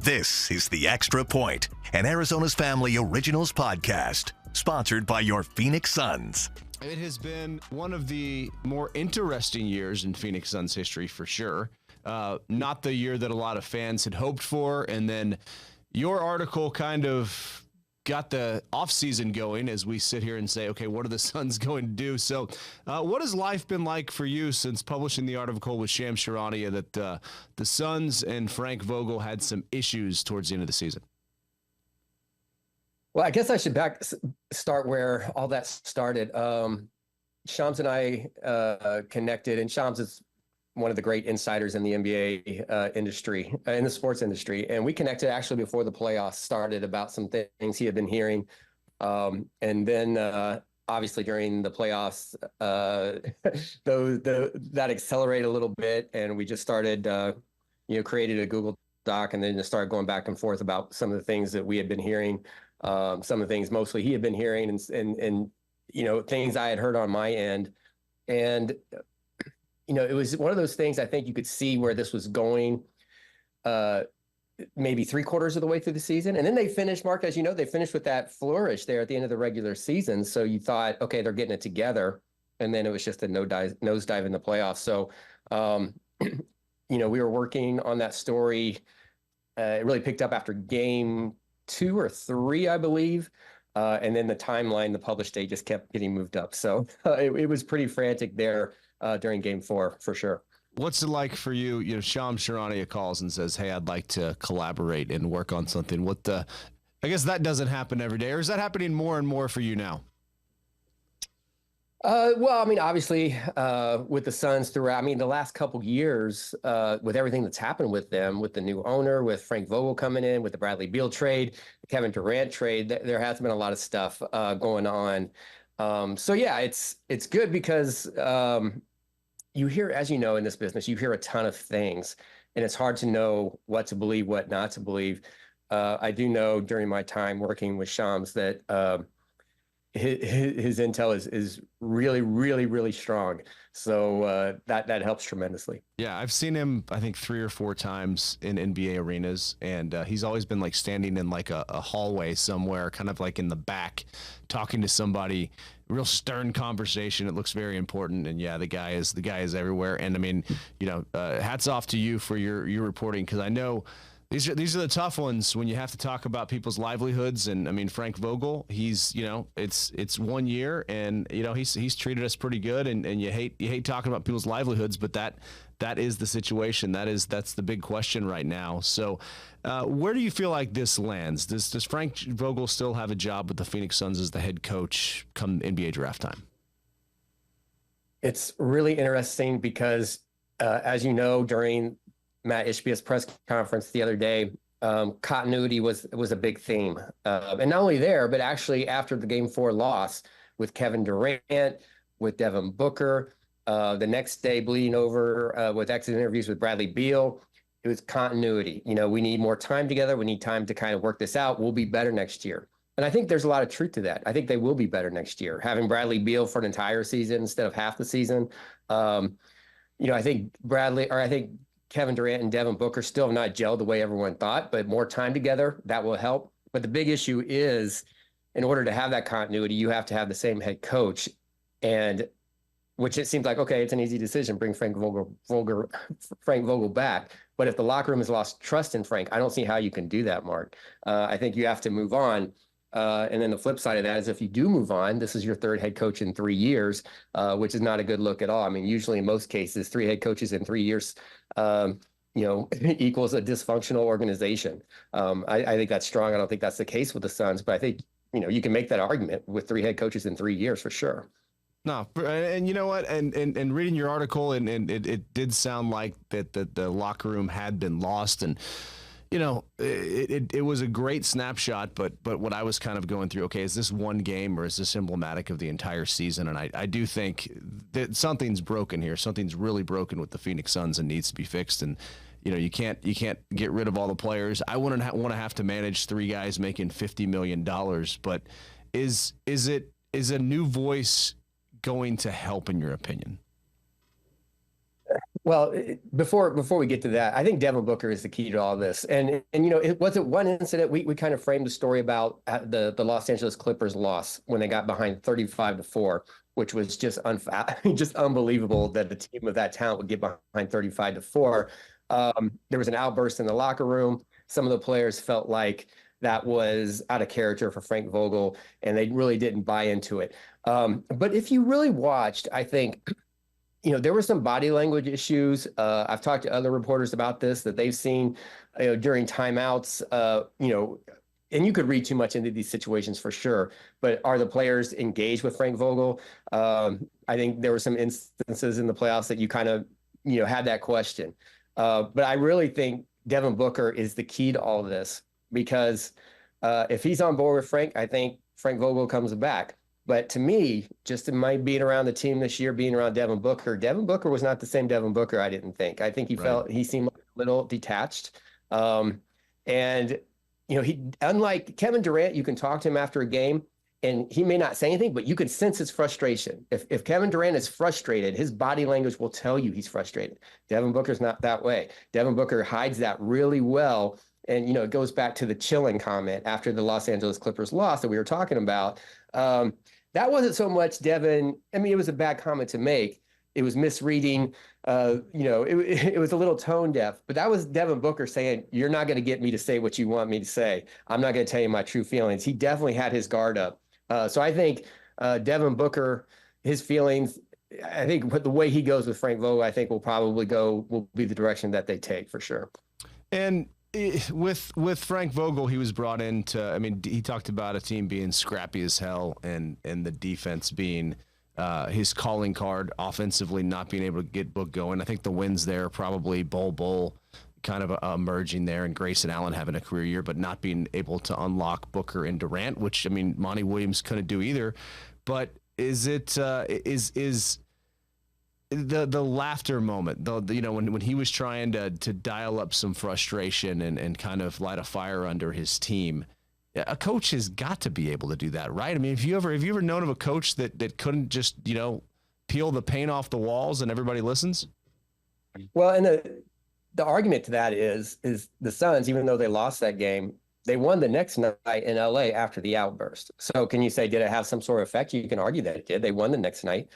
This is The Extra Point, an Arizona's Family Originals podcast, sponsored by your Phoenix Suns. It has been one of the more interesting years in Phoenix Suns history, for sure. Not the year that a lot of fans had hoped for, and then your article kind of got the offseason going as we sit here and say, okay, what are the Suns going to do? So what has life been like for you since publishing the article with Shams Charania that the Suns and Frank Vogel had some issues towards the end of the season? Well, I guess I should start where all that started. Shams and I connected, and Shams is one of the great insiders in the NBA industry, in the sports industry. And we connected actually before the playoffs started about some things he had been hearing. And then obviously during the playoffs, that accelerated a little bit. And we just started, created a Google Doc, and then just started going back and forth about some of the things that we had been hearing, some of the things mostly he had been hearing, and things I had heard on my end. And it was one of those things I think you could see where this was going maybe 3/4 of the way through the season. And then they finished, Mark, as you know, they finished with that flourish there at the end of the regular season. So you thought, okay, they're getting it together. And then it was just a nosedive in the playoffs. So, we were working on that story. It really picked up after game 2 or 3, I believe. And then the timeline, the published date just kept getting moved up. So it was pretty frantic there during game 4, for sure. What's it like for you? Shams Charania calls and says, hey, I'd like to collaborate and work on something. I guess that doesn't happen every day, or is that happening more and more for you now? Obviously, with the Suns throughout, the last couple years, with everything that's happened with them, with the new owner, with Frank Vogel coming in, with the Bradley Beal trade, the Kevin Durant trade, there has been a lot of stuff going on. It's good because you hear, as you know, in this business, you hear a ton of things, and it's hard to know what to believe, what not to believe. I do know during my time working with Shams that his intel is really, really, really strong. So that helps tremendously. Yeah, I've seen him, I think, 3 or 4 times in NBA arenas, and he's always been like standing in like a hallway somewhere, kind of like in the back, talking to somebody. Real stern conversation. It looks very important, and yeah, the guy is everywhere. And hats off to you for your reporting, because I know these are the tough ones when you have to talk about people's livelihoods. And Frank Vogel, he's it's 1 year, and he's treated us pretty good, and you hate talking about people's livelihoods, but that is the situation. That's the big question right now. So where do you feel like this lands? Does Frank Vogel still have a job with the Phoenix Suns as the head coach come NBA draft time? It's really interesting because, as you know, during Matt Ishbia's press conference the other day, continuity was a big theme. And not only there, but actually after the game 4 loss with Kevin Durant, with Devin Booker, the next day bleeding over with exit interviews with Bradley Beal, it was continuity. We need more time together. We need time to kind of work this out. We'll be better next year. And I think there's a lot of truth to that. I think they will be better next year. Having Bradley Beal for an entire season instead of half the season. I think Kevin Durant and Devin Booker still have not gelled the way everyone thought, but more time together, that will help. But the big issue is, in order to have that continuity, you have to have the same head coach, and which it seems like, okay, it's an easy decision, bring Frank Vogel back. But if the locker room has lost trust in Frank, I don't see how you can do that, Mark. I think you have to move on. And then the flip side of that is, if you do move on, this is your 3rd head coach in 3 years, which is not a good look at all. Usually in most cases, 3 head coaches in 3 years, equals a dysfunctional organization. I think that's strong. I don't think that's the case with the Suns, but I think, you can make that argument with 3 head coaches in 3 years for sure. No, and you know what? And reading your article, and it did sound like that the locker room had been lost, and it was a great snapshot, but what I was kind of going through, okay, is this one game or is this emblematic of the entire season? And I do think that something's broken here. Something's really broken with the Phoenix Suns and needs to be fixed. And you can't get rid of all the players. I wouldn't want to have to manage 3 guys making $50 million, but is a new voice going to help, in your opinion? Well, before we get to that, I think Devin Booker is the key to all this. And it wasn't one incident. We kind of framed the story about the Los Angeles Clippers loss when they got behind 35-4, which was just just unbelievable that a team of that talent would get behind 35-4. There was an outburst in the locker room. Some of the players felt like that was out of character for Frank Vogel, and they really didn't buy into it. But if you really watched, I think there were some body language issues. I've talked to other reporters about this that they've seen during timeouts, and you could read too much into these situations for sure, but are the players engaged with Frank Vogel? I think there were some instances in the playoffs that you kind of, had that question. But I really think Devin Booker is the key to all of this because if he's on board with Frank, I think Frank Vogel comes back. But to me, just in my being around the team this year, being around Devin Booker was not the same Devin Booker, I didn't think. I think he seemed a little detached. And, he, unlike Kevin Durant, you can talk to him after a game and he may not say anything, but you can sense his frustration. If Kevin Durant is frustrated, his body language will tell you he's frustrated. Devin Booker's not that way. Devin Booker hides that really well. And, it goes back to the chilling comment after the Los Angeles Clippers loss that we were talking about. That wasn't so much Devin. I mean, it was a bad comment to make. It was misreading. It was a little tone deaf. But that was Devin Booker saying, "You're not going to get me to say what you want me to say. I'm not going to tell you my true feelings." He definitely had his guard up. So I think Devin Booker, his feelings, I think the way he goes with Frank Vogel, I think will be the direction that they take for sure. And with Frank Vogel, he was brought in he talked about a team being scrappy as hell and the defense being his calling card, offensively not being able to get Book going. I think the wins there probably Bol kind of emerging there, and Grayson Allen having a career year, but not being able to unlock Booker and Durant, which Monty Williams couldn't do either. But is it is the laughter moment, when he was trying to dial up some frustration and kind of light a fire under his team, a coach has got to be able to do that, right? I mean, have you ever known of a coach that couldn't just, peel the paint off the walls and everybody listens? Well, and the argument to that is the Suns, even though they lost that game, they won the next night in LA after the outburst. So can you say, did it have some sort of effect? You can argue that it did. They won the next night.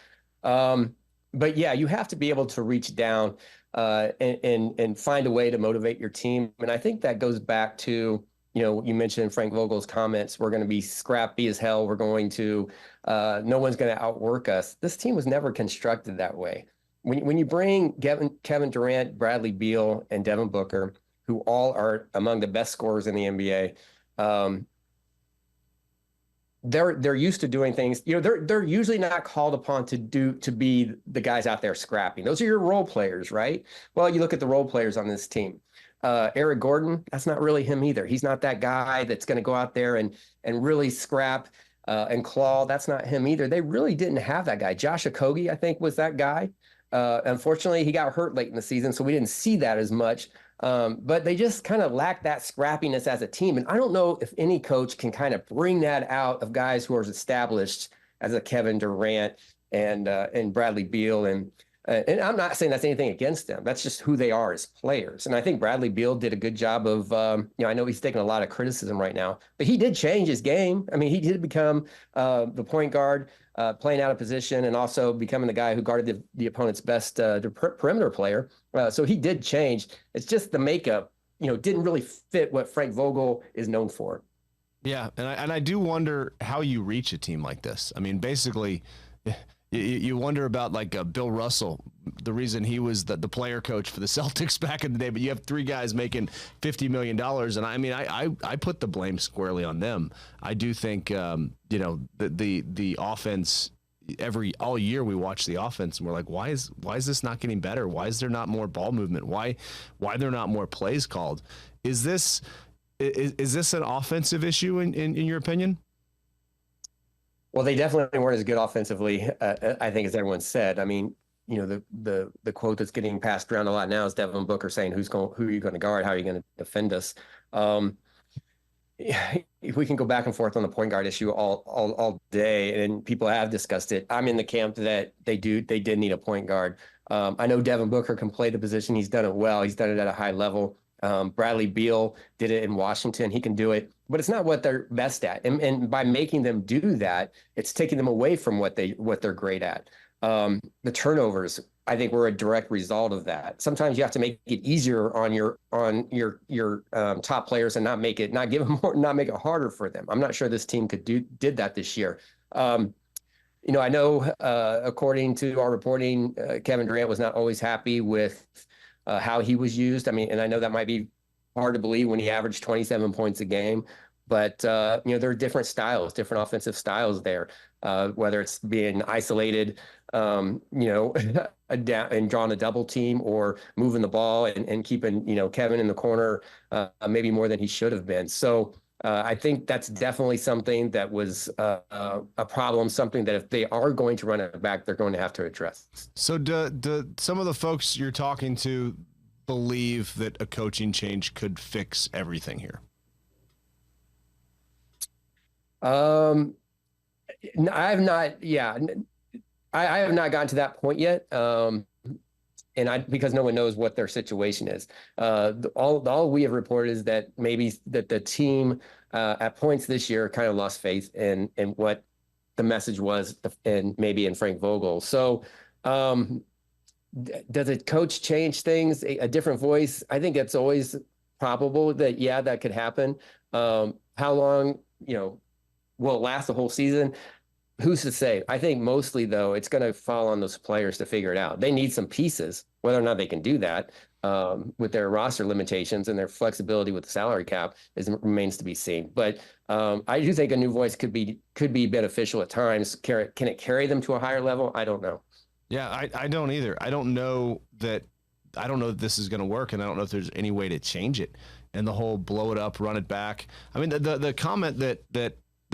But yeah, you have to be able to reach down and find a way to motivate your team. And I think that goes back to, you mentioned Frank Vogel's comments. We're going to be scrappy as hell. We're going to, no one's going to outwork us. This team was never constructed that way. When you bring Kevin Durant, Bradley Beal, and Devin Booker, who all are among the best scorers in the NBA, they're used to doing things. They're usually not called upon to be the guys out there scrapping. Those are your role players, right? Well, you look at the role players on this team. Eric Gordon, that's not really him either. He's not that guy that's going to go out there and really scrap and claw. That's not him either. They really didn't have that guy. Josh Okogie, I think, was that guy. Unfortunately, he got hurt late in the season, so we didn't see that as much. But they just kind of lack that scrappiness as a team. And I don't know if any coach can kind of bring that out of guys who are established as a Kevin Durant and Bradley Beal. And I'm not saying that's anything against them. That's just who they are as players. And I think Bradley Beal did a good job of, I know he's taking a lot of criticism right now, but he did change his game. I mean, he did become the point guard, playing out of position, and also becoming the guy who guarded the opponent's best perimeter player. So he did change. It's just the makeup, didn't really fit what Frank Vogel is known for. Yeah, and I do wonder how you reach a team like this. I mean, basically, you wonder about Bill Russell, the reason he was the player coach for the Celtics back in the day, but you have three guys making $50 million. And I mean, I put the blame squarely on them. I do think, the offense, all year we watch the offense and we're like, why is this not getting better? Why is there not more ball movement? Why are there not more plays called? Is this an offensive issue in your opinion? Well, they definitely weren't as good offensively, I think, as everyone said. I mean, the quote that's getting passed around a lot now is Devin Booker saying, who are you going to guard? How are you going to defend us? If we can go back and forth on the point guard issue all day, and people have discussed it. I'm in the camp that they did need a point guard. I know Devin Booker can play the position. He's done it well. He's done it at a high level. Bradley Beal did it in Washington. He can do it, but it's not what they're best at. And by making them do that, it's taking them away from what they're great at. The turnovers, I think, were a direct result of that. Sometimes you have to make it easier on your top players and not make it harder for them. I'm not sure this team did that this year. I know, according to our reporting, Kevin Durant was not always happy with how he was used. I mean, and I know that might be hard to believe when he averaged 27 points a game, but there are different styles, different offensive styles there, whether it's being isolated, and drawing a double team, or moving the ball and keeping, Kevin in the corner, maybe more than he should have been. So I think that's definitely something that was a problem, something that if they are going to run it back, they're going to have to address. So do some of the folks you're talking to believe that a coaching change could fix everything here? I have not. Yeah, I have not gotten to that point yet. Because no one knows what their situation is. All we have reported is that maybe that the team at points this year kind of lost faith in what the message was, and maybe in Frank Vogel. So does a coach change things? A different voice? I think it's always probable that, yeah, that could happen. How long, will it last the whole season? Who's to say? I think mostly, though, it's going to fall on those players to figure it out. They need some pieces. Whether or not they can do that with their roster limitations and their flexibility with the salary cap remains to be seen. But I do think a new voice could be beneficial at times. Can it carry them to a higher level? I don't know. Yeah, I don't either. I don't know that this is going to work, and I don't know if there's any way to change it. And the whole blow it up, run it back. I mean, the comment that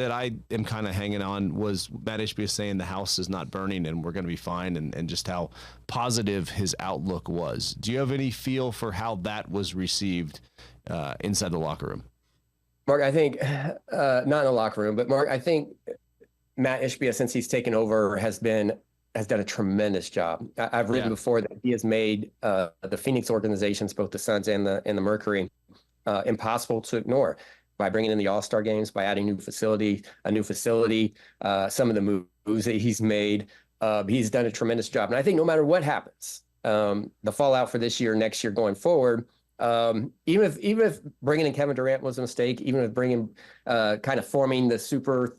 I am kind of hanging on was Matt Ishbia saying the house is not burning and we're going to be fine, and just how positive his outlook was. Do you have any feel for how that was received inside the locker room? Mark, I think not in the locker room, but Mark, I think Matt Ishbia, since he's taken over, has done a tremendous job. I've written before that he has made the Phoenix organizations, both the Suns and the Mercury, impossible to ignore, by bringing in the All-Star games, by adding a new facility, some of the moves that he's made. He's done a tremendous job. And I think no matter what happens, the fallout for this year, next year, going forward, even if bringing in Kevin Durant was a mistake, even if kind of forming the super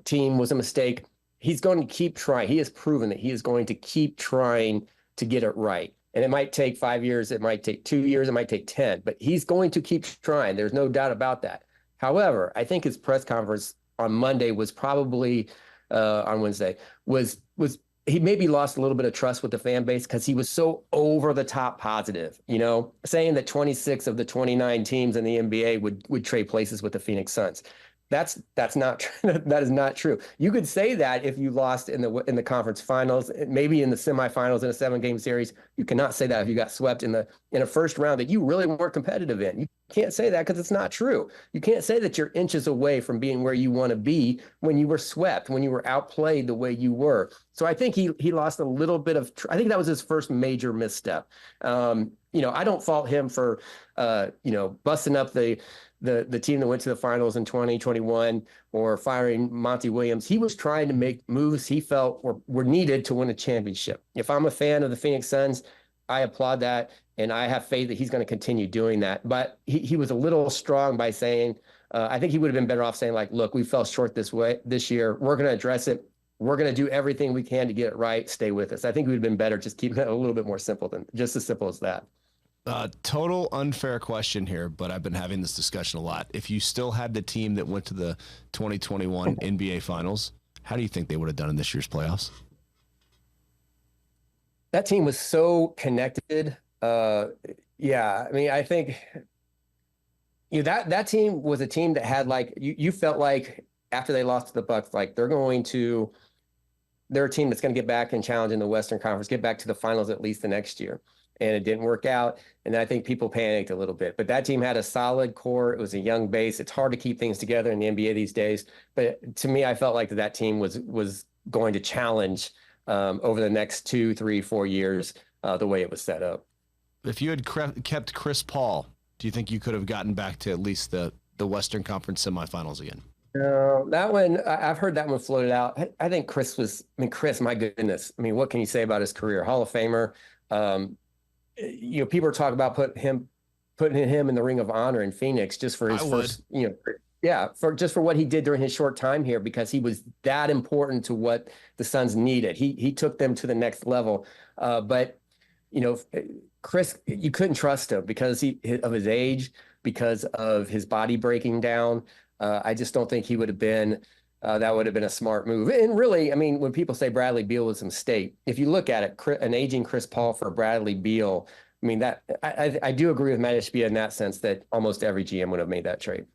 team was a mistake, he's going to keep trying. He has proven that he is going to keep trying to get it right. And it might take 5 years, it might take 2 years, it might take 10, but he's going to keep trying. There's no doubt about that. However, I think his press conference on Monday was probably on Wednesday was he maybe lost a little bit of trust with the fan base because he was so over the top positive, saying that 26 of the 29 teams in the NBA would trade places with the Phoenix Suns. That's not that is not true. You could say that if you lost in the conference finals, maybe in the semifinals in a 7-game series. You cannot say that if you got swept in a first round that you really weren't competitive in. You can't say that because it's not true. You can't say that you're inches away from being where you want to be when you were swept, when you were outplayed the way you were. So I think he lost a little bit of. I think that was his first major misstep. I don't fault him for busting up the team that went to the finals in 2021 or firing Monty Williams. He was trying to make moves he felt were needed to win a championship. If I'm a fan of the Phoenix Suns, I applaud that, and I have faith that he's going to continue doing that. But he was a little strong by saying, I think he would have been better off saying, like, look, we fell short this year. We're going to address it. We're going to do everything we can to get it right. Stay with us. I think it would have been better just keeping it a little bit more simple than just as simple as that. Total unfair question here, but I've been having this discussion a lot. If you still had the team that went to the 2021 NBA Finals, how do you think they would have done in this year's playoffs? That team was so connected. I mean, I think that team was a team that had, like, you felt like after they lost to the Bucks, like they're a team that's going to get back and challenge in the Western Conference, get back to the finals at least the next year. And it didn't work out. And I think people panicked a little bit. But that team had a solid core. It was a young base. It's hard to keep things together in the NBA these days. But to me, I felt like that team was going to challenge over the next 2, 3, 4 years the way it was set up. If you had kept Chris Paul, do you think you could have gotten back to at least the Western Conference semifinals again? That one, I've heard that one floated out. I think Chris, my goodness. I mean, what can you say about his career? Hall of Famer. People are talking about putting him in the Ring of Honor in Phoenix just for his first, for what he did during his short time here, because he was that important to what the Suns needed. He took them to the next level. But Chris, you couldn't trust him because of his age, because of his body breaking down. I just don't think he would have been. That would have been a smart move. And really, I mean, when people say Bradley Beal was a mistake, if you look at it, an aging Chris Paul for Bradley Beal, I mean, that I do agree with Matt Ishbia in that sense that almost every GM would have made that trade.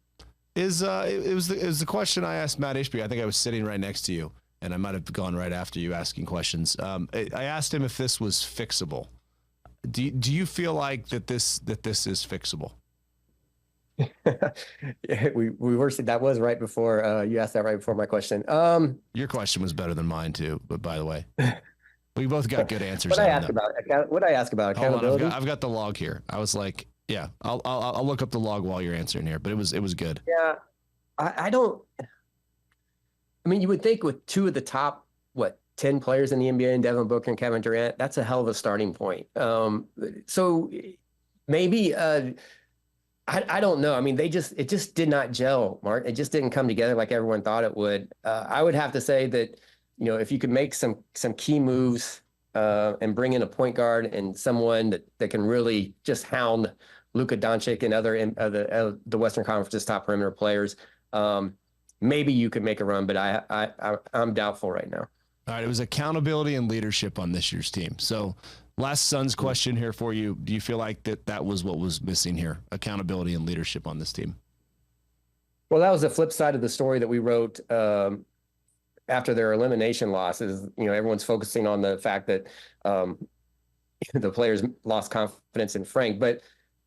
It was the question I asked Matt Ishbia. I think I was sitting right next to you, and I might have gone right after you asking questions. I asked him if this was fixable. Do you feel like that this is fixable? we were that was right before you asked that right before my question. Your question was better than mine too, but by the way, we both got good answers. What I ask about accountability? I've got the log here. I was like, yeah, I'll look up the log while you're answering here, but it was good. Yeah, I don't. I mean, you would think with two of the top 10 players in the NBA, and Devin Booker and Kevin Durant, that's a hell of a starting point. So maybe. I don't know. I mean, it just did not gel, Mark. It just didn't come together like everyone thought it would. I would have to say that, if you could make some key moves and bring in a point guard and someone that can really just hound Luka Doncic and other the Western Conference's top perimeter players, maybe you could make a run. But I'm doubtful right now. All right, it was accountability and leadership on this year's team. So. Last Suns question here for you. Do you feel like that was what was missing here? Accountability and leadership on this team? Well, that was the flip side of the story that we wrote after their elimination losses. Everyone's focusing on the fact that the players lost confidence in Frank, but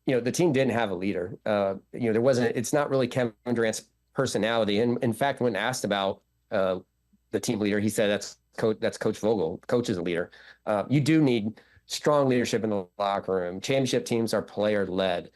the team didn't have a leader. There wasn't. It's not really Kevin Durant's personality. And in fact, when asked about the team leader, he said that's Coach Vogel. Coach is a leader. You do need strong leadership in the locker room. Championship teams are player led.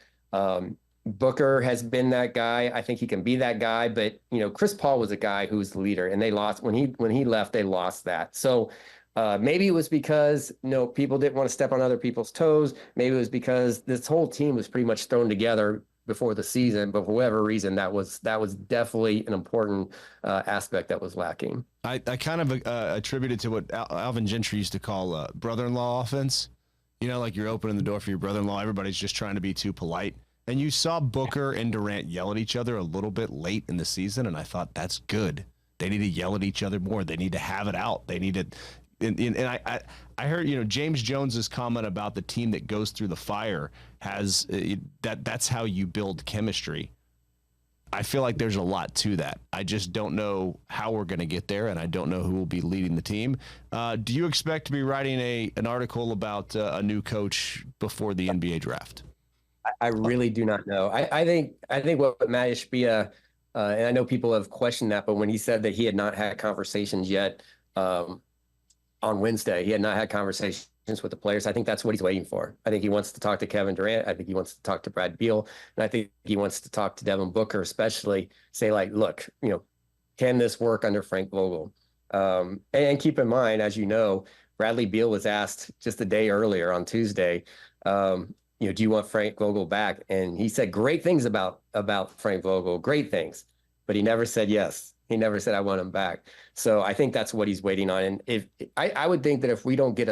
Booker has been that guy. I think he can be that guy, but Chris Paul was a guy who was the leader, and they lost when he left, they lost that. So maybe it was because people didn't want to step on other people's toes. Maybe it was because this whole team was pretty much thrown together before the season, but for whatever reason, that was definitely an important aspect that was lacking. I kind of attributed to what Alvin Gentry used to call brother-in-law offense. Like you're opening the door for your brother-in-law. Everybody's just trying to be too polite. And you saw Booker and Durant yell at each other a little bit late in the season, and I thought that's good. They need to yell at each other more. They need to have it out. They need to. And I heard James Jones's comment about the team that goes through the fire has that's how you build chemistry. I feel like there's a lot to that. I just don't know how we're going to get there, and I don't know who will be leading the team. Do you expect to be writing an article about a new coach before the NBA draft? I really do not know. I think what Matt Ishbia, and I know people have questioned that, but when he said that he had not had conversations yet on Wednesday, he had not had conversations with the players. I think that's what he's waiting for. I think he wants to talk to Kevin Durant. I think he wants to talk to Brad Beal. And I think he wants to talk to Devin Booker, especially say look, can this work under Frank Vogel? And keep in mind, as you know, Bradley Beal was asked just a day earlier on Tuesday, do you want Frank Vogel back? And he said great things about Frank Vogel, great things, but he never said yes. He never said, I want him back. So I think that's what he's waiting on. And if I would think that if we don't get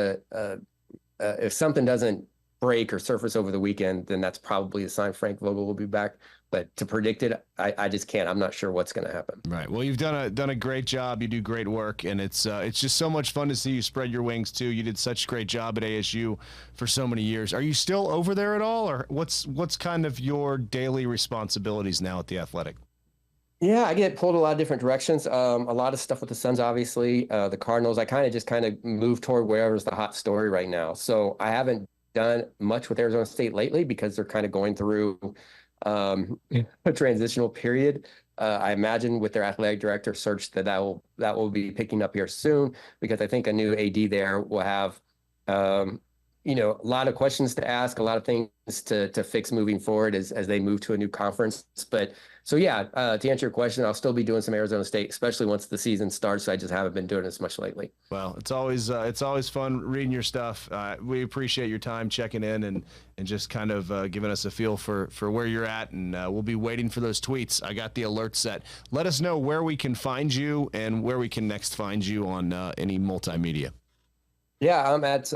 if something doesn't break or surface over the weekend, then that's probably a sign Frank Vogel will be back. But to predict it, I just can't. I'm not sure what's going to happen. Right. Well, you've done a great job. You do great work, and it's just so much fun to see you spread your wings too. You did such a great job at ASU for so many years. Are you still over there at all, or what's kind of your daily responsibilities now at the Athletic? Yeah, I get pulled a lot of different directions. A lot of stuff with the Suns, obviously, the Cardinals. I kind of move toward wherever's the hot story right now. So I haven't done much with Arizona State lately because they're kind of going through a transitional period. I imagine with their athletic director search that will be picking up here soon, because I think a new AD there will have a lot of questions to ask, a lot of things to fix moving forward as they move to a new conference. But so yeah, to answer your question, I'll still be doing some Arizona State, especially once the season starts. I just haven't been doing as much lately. Well, it's always fun reading your stuff. We appreciate your time checking in and just kind of giving us a feel for where you're at. And we'll be waiting for those tweets. I got the alert set. Let us know where we can find you and where we can next find you on any multimedia. Yeah, I'm at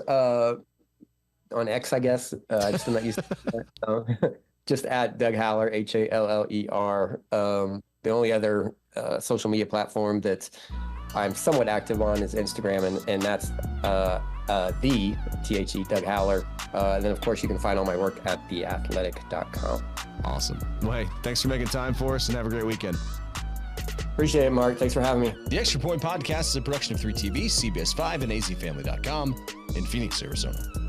on X, I guess. Just I'm not used to just at Doug Haller, Haller. The only other social media platform that I'm somewhat active on is Instagram, and that's the THE Doug Haller. And then of course you can find all my work at theathletic.com. Awesome. Well, hey, thanks for making time for us, and have a great weekend. Appreciate it, Mark. Thanks for having me. The Extra Point Podcast is a production of 3TV, CBS 5, and azfamily.com in Phoenix, Arizona.